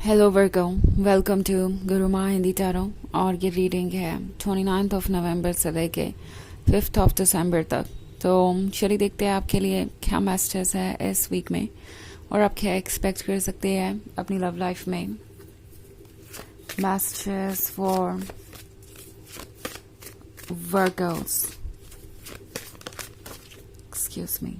Hello Virgo, welcome to Guruma Hindi tarot. और ये reading है 29 ऑफ नवंबर से लेके 5 ऑफ दिसंबर तक। तो चलिए देखते हैं आपके लिए क्या मैसेजेस है इस वीक में और आप क्या एक्सपेक्ट कर सकते हैं अपनी लव लाइफ में। Messages for Virgo's, excuse me.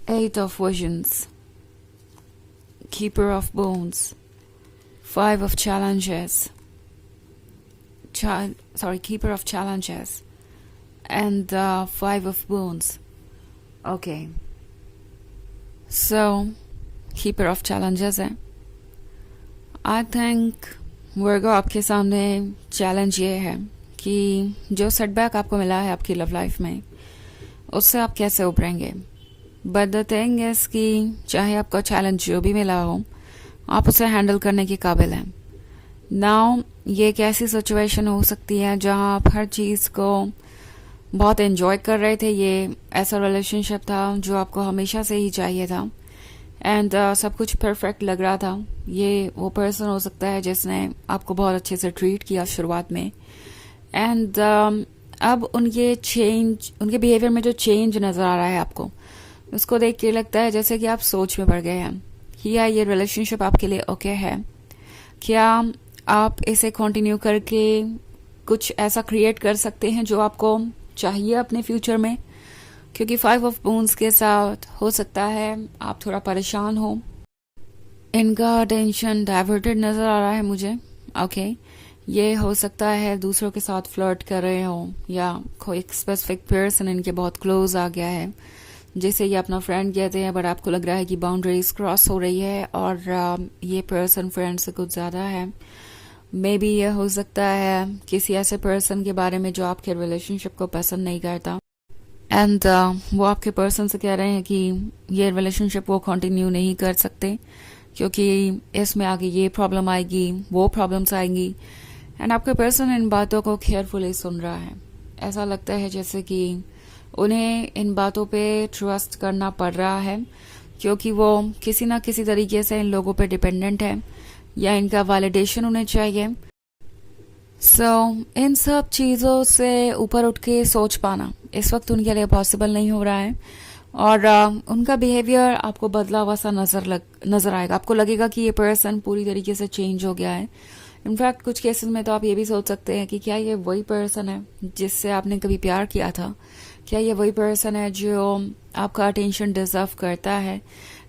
Eight of Visions, Keeper of Bones, Five of Challenges, Keeper of Challenges, and Five of Bones. Okay, so Keeper of Challenges है। I think वर्गो आपके सामने challenge ये है कि जो setback आपको मिला है आपकी लव लाइफ में उससे आप कैसे उभरेंगे। बट द थिंग इज कि चाहे आपका चैलेंज जो भी मिला हो आप उसे हैंडल करने के काबिल हैं। नाउ ये एक ऐसी सिचुएशन हो सकती है जहां आप हर चीज़ को बहुत एंजॉय कर रहे थे। ये ऐसा रिलेशनशिप था जो आपको हमेशा से ही चाहिए था एंड सब कुछ परफेक्ट लग रहा था। ये वो पर्सन हो सकता है जिसने आपको बहुत अच्छे से ट्रीट किया शुरुआत में एंड अब उनके बिहेवियर में जो चेंज नज़र आ रहा है आपको, उसको देख के लगता है जैसे कि आप सोच में पड़ गए हैं। क्या ये रिलेशनशिप आपके लिए ओके है? क्या आप इसे कंटिन्यू करके कुछ ऐसा क्रिएट कर सकते हैं जो आपको चाहिए अपने फ्यूचर में? क्योंकि 5 ऑफ बोन्स के साथ हो सकता है आप थोड़ा परेशान हो, इनका अटेंशन डाइवर्टेड नजर आ रहा है मुझे। ओके, ये हो सकता है दूसरों के साथ फ्लर्ट कर रहे हो या कोई स्पेसिफिक पर्सन इनके बहुत क्लोज आ गया है जिसे ये अपना फ्रेंड कहते हैं, बट आपको लग रहा है कि बाउंड्रीज क्रॉस हो रही है और ये पर्सन फ्रेंड से कुछ ज़्यादा है। मे बी ये हो सकता है किसी ऐसे पर्सन के बारे में जो आपके रिलेशनशिप को पसंद नहीं करता एंड वो आपके पर्सन से कह रहे हैं कि ये रिलेशनशिप वो कंटिन्यू नहीं कर सकते क्योंकि इसमें आगे ये प्रॉब्लम आएगी, वो प्रॉब्लम्स आएंगी एंड आपका पर्सन इन बातों को केयरफुली सुन रहा है। ऐसा लगता है जैसे कि उन्हें इन बातों पे ट्रस्ट करना पड़ रहा है क्योंकि वो किसी ना किसी तरीके से इन लोगों पे डिपेंडेंट है या इनका वैलिडेशन उन्हें चाहिए। इन सब चीज़ों से ऊपर उठ के सोच पाना इस वक्त उनके लिए पॉसिबल नहीं हो रहा है और उनका बिहेवियर आपको बदला हुआ सा नजर आएगा। आपको लगेगा कि ये पर्सन पूरी तरीके से चेंज हो गया है। इनफैक्ट कुछ केसेस में तो आप ये भी सोच सकते हैं कि क्या ये वही पर्सन है जिससे आपने कभी प्यार किया था? क्या ये वही पर्सन है जो आपका अटेंशन डिजर्व करता है?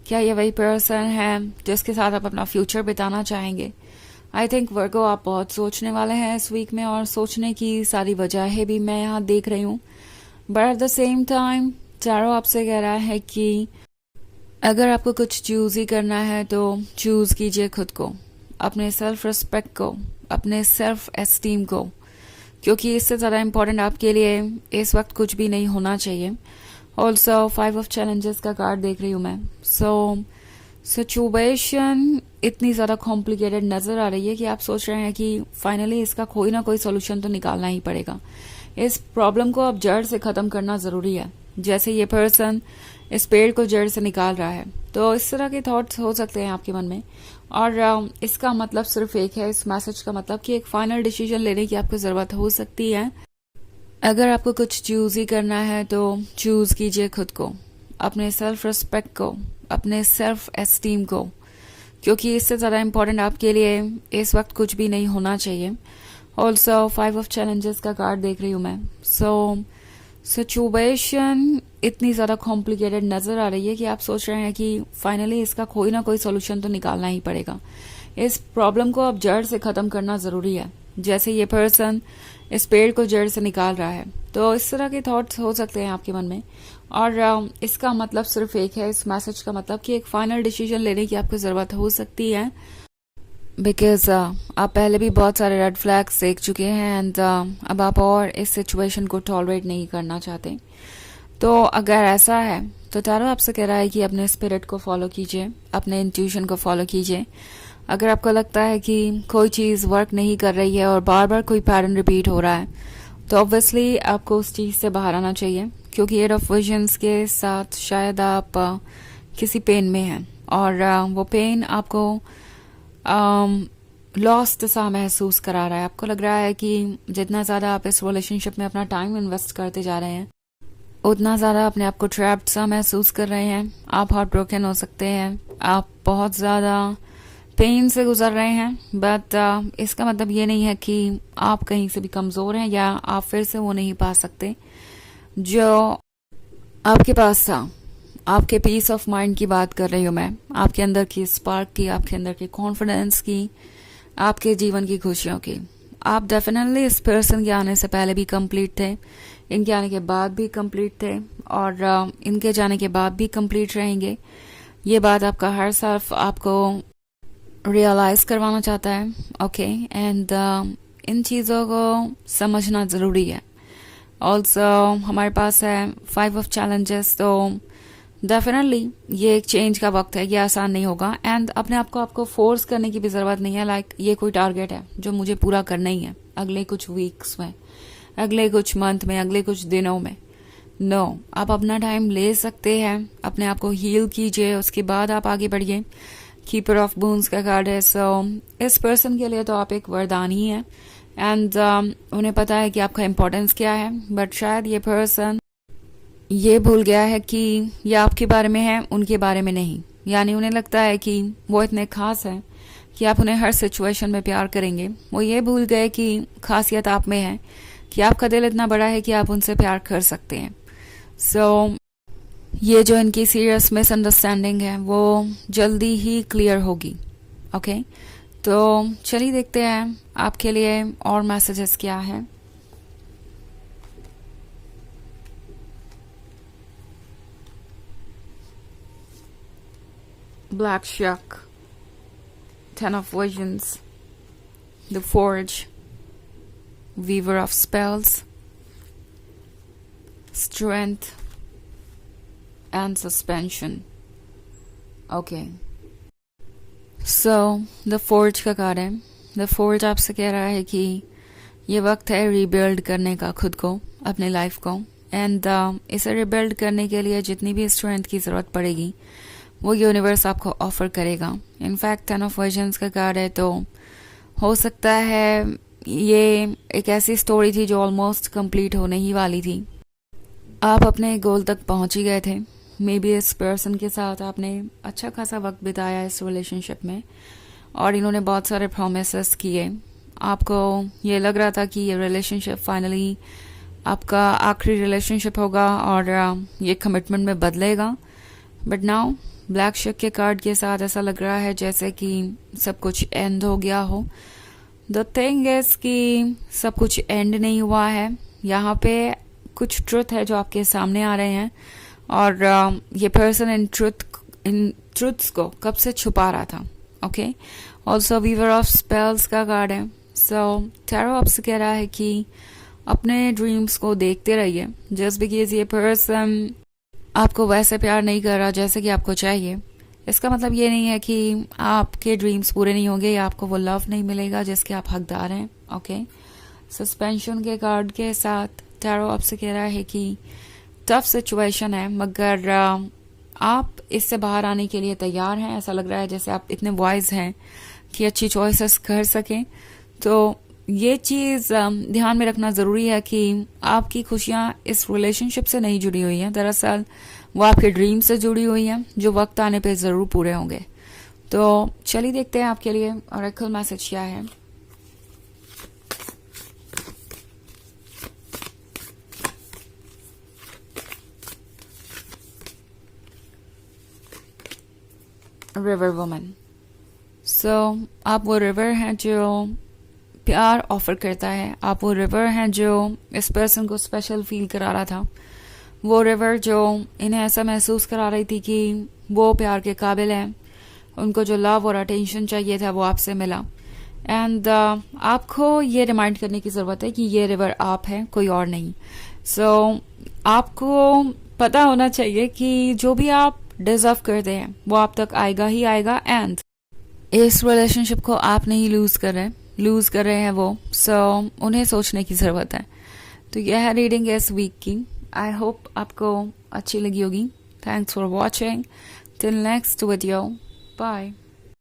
क्या ये वही पर्सन है जिसके साथ आप अपना फ्यूचर बिताना चाहेंगे? आई थिंक वर्गो आप बहुत सोचने वाले हैं इस वीक में और सोचने की सारी वजहें भी मैं यहाँ देख रही हूँ। But at the same time चारों आपसे कह रहा है कि अगर आपको कुछ चूज ही करना है तो चूज कीजिए खुद को, अपने सेल्फ रिस्पेक्ट को, अपने सेल्फ एस्टीम को, क्योंकि इससे ज़्यादा इम्पोर्टेंट आपके लिए इस वक्त कुछ भी नहीं होना चाहिए। ऑल्सो 5 ऑफ चैलेंजेस का कार्ड देख रही हूँ मैं। सिचुएशन इतनी ज़्यादा कॉम्प्लिकेटेड नज़र आ रही है कि आप सोच रहे हैं कि फाइनली इसका कोई ना कोई सोल्यूशन तो निकालना ही पड़ेगा। इस प्रॉब्लम को अब जड़ से ख़त्म करना ज़रूरी है, जैसे ये पर्सन इस पेड़ को जड़ से निकाल रहा है। तो इस तरह के थॉट्स हो सकते हैं आपके मन में और इसका मतलब सिर्फ एक है, इस मैसेज का मतलब कि एक फाइनल डिसीजन लेने की आपको ज़रूरत हो सकती है। अगर आपको कुछ चूज ही करना है तो चूज कीजिए खुद को, अपने सेल्फ रिस्पेक्ट को, अपने सेल्फ एस्टीम को, क्योंकि इससे ज़्यादा इम्पोर्टेंट आपके लिए इस वक्त कुछ भी नहीं होना चाहिए। ऑल्सो 5 ऑफ चैलेंजेस का कार्ड देख रही हूँ मैं। सिचुएशन इतनी ज़्यादा कॉम्प्लिकेटेड नज़र आ रही है कि आप सोच रहे हैं कि फाइनली इसका कोई ना कोई सोल्यूशन तो निकालना ही पड़ेगा। इस प्रॉब्लम को अब जड़ से ख़त्म करना ज़रूरी है, जैसे ये पर्सन इस पेड़ को जड़ से निकाल रहा है। तो इस तरह के थॉट्स हो सकते हैं आपके मन में और इसका मतलब सिर्फ एक है, इस मैसेज का मतलब कि एक फाइनल डिसीजन लेने की आपको ज़रूरत हो सकती है। बिकॉज आप पहले भी बहुत सारे रेड फ्लैग्स देख चुके हैं एंड अब आप और इस सिचुएशन को टॉलरेट नहीं करना चाहते। तो अगर ऐसा है तो टैरो आपसे कह रहा है कि अपने स्पिरिट को फॉलो कीजिए, अपने इंट्यूशन को फॉलो कीजिए, अगर आपको लगता है कि कोई चीज़ वर्क नहीं कर रही है और बार बार कोई पैटर्न रिपीट हो रहा है, तो ऑब्वियसली आपको उस चीज़ से बाहर आना चाहिए, क्योंकि एट ऑफ विजन्स के साथ शायद आप किसी पेन में हैं और वो पेन आपको लॉस्ट सा महसूस करा रहा है। आपको लग रहा है कि जितना ज़्यादा आप इस रिलेशनशिप में अपना टाइम इन्वेस्ट करते जा रहे हैं, उतना ज़्यादा अपने आप को ट्रैप्ड सा महसूस कर रहे हैं। आप हार्ट ब्रोकन हो सकते हैं, आप बहुत ज़्यादा पेन से गुजर रहे हैं, बट इसका मतलब ये नहीं है कि आप कहीं से भी कमज़ोर हैं या आप फिर से वो नहीं पा सकते जो आपके पास था। आपके पीस ऑफ माइंड की बात कर रही हूँ मैं, आपके अंदर की स्पार्क की, आपके अंदर की कॉन्फिडेंस की, आपके जीवन की खुशियों की। आप डेफिनेटली इस पर्सन के आने से पहले भी कंप्लीट थे, इनके आने के बाद भी कंप्लीट थे और इनके जाने के बाद भी कंप्लीट रहेंगे। ये बात आपका हर सर्फ आपको रियलाइज करवाना चाहता है। ओके, एंड इन चीज़ों को समझना ज़रूरी है। ऑल्सो हमारे पास है 5 ऑफ चैलेंजेस, तो डेफिनेटली ये एक चेंज का वक्त है, ये आसान नहीं होगा। एंड अपने आप को आपको फोर्स करने की भी ज़रूरत नहीं है, लाइक ये कोई टारगेट है जो मुझे पूरा करना ही है अगले कुछ वीक्स में, अगले कुछ मंथ में, अगले कुछ दिनों में। नो, आप अपना टाइम ले सकते हैं, अपने आप को हील कीजिए, उसके बाद आप आगे बढ़िए। कीपर ऑफ बून्स का कार्ड है, सो इस पर्सन के लिए तो आप एक वरदान ही है। एंड उन्हें पता है कि आपका इम्पोर्टेंस क्या है, बट शायद ये पर्सन ये भूल गया है कि ये आपके बारे में है, उनके बारे में नहीं। यानी उन्हें लगता है कि वो इतने खास हैं कि आप उन्हें हर सिचुएशन में प्यार करेंगे। वो ये भूल गए कि खासियत आप में है कि आपका दिल इतना बड़ा है कि आप उनसे प्यार कर सकते हैं। सो ये जो इनकी सीरियस मिसअंडरस्टैंडिंग है वो जल्दी ही क्लियर होगी। ओके, तो चलिए देखते हैं आपके लिए और मैसेजेस क्या है। Black Shuck, 10 of Visions, The Forge, Weaver of Spells, Strength, and Suspension. Okay. So, The Forge का कार्ड है। The Forge आपसे कह रहा है कि ये वक्त है रीबिल्ड करने का खुद को, अपने लाइफ को। एंड इसे रीबिल्ड करने के लिए जितनी भी स्ट्रेंथ की ज़रूरत पड़ेगी वो यूनिवर्स आपको ऑफर करेगा। इनफैक्ट 10 ऑफ वर्जन्स का कार्ड है, तो हो सकता है ये एक ऐसी स्टोरी थी जो ऑलमोस्ट कंप्लीट होने ही वाली थी। आप अपने गोल तक पहुंच ही गए थे। मे बी इस पर्सन के साथ आपने अच्छा खासा वक्त बिताया इस रिलेशनशिप में और इन्होंने बहुत सारे प्रोमिसेस किए। आपको ये लग रहा था कि ये रिलेशनशिप फाइनली आपका आखिरी रिलेशनशिप होगा और ये कमिटमेंट में बदलेगा, बट नाउ ब्लैक शक के कार्ड के साथ ऐसा लग रहा है जैसे कि सब कुछ एंड हो गया हो। द थिंग इज कि सब कुछ एंड नहीं हुआ है। यहाँ पे कुछ ट्रुथ है जो आपके सामने आ रहे हैं और ये पर्सन इन ट्रुथ्स को कब से छुपा रहा था। Okay, also weaver of spells का कार्ड है। सो टैरो आपसे कह रहा है कि अपने ड्रीम्स को देखते रहिए। जस्ट बिकॉज ये पर्सन आपको वैसे प्यार नहीं कर रहा जैसे कि आपको चाहिए, इसका मतलब ये नहीं है कि आपके ड्रीम्स पूरे नहीं होंगे या आपको वो लव नहीं मिलेगा जिसके आप हकदार हैं। ओके, सस्पेंशन के कार्ड के साथ टैरो आपसे कह रहा है कि टफ सिचुएशन है मगर आप इससे बाहर आने के लिए तैयार हैं। ऐसा लग रहा है जैसे आप इतने वाइज हैं कि अच्छी चॉइसेस कर सकें। तो ये चीज़ ध्यान में रखना ज़रूरी है कि आपकी खुशियाँ इस रिलेशनशिप से नहीं जुड़ी हुई हैं, दरअसल वो आपके ड्रीम से जुड़ी हुई हैं जो वक्त आने पे ज़रूर पूरे होंगे। तो चलिए देखते हैं आपके लिए ऑरेकल मैसेज क्या है। River woman. सो आप वो रिवर हैं जो प्यार ऑफर करता है, आप वो रिवर हैं जो इस पर्सन को स्पेशल फील करा रहा था, वो रिवर जो इन्हें ऐसा महसूस करा रही थी कि वो प्यार के काबिल हैं, उनको जो लव और अटेंशन चाहिए था वो आपसे मिला। एंड आपको ये रिमाइंड करने की ज़रूरत है कि ये रिवर आप हैं, कोई और नहीं। सो आपको पता होना चाहिए कि जो भी आप डिजर्व करते हैं वो आप तक आएगा ही आएगा। एंड इस रिलेशनशिप को आप नहीं लूज़ कर रहे हैं वो, सो उन्हें सोचने की ज़रूरत है। तो यह रीडिंग है इस वीक की। आई होप आपको अच्छी लगी होगी। Thanks for watching. Till next video, bye.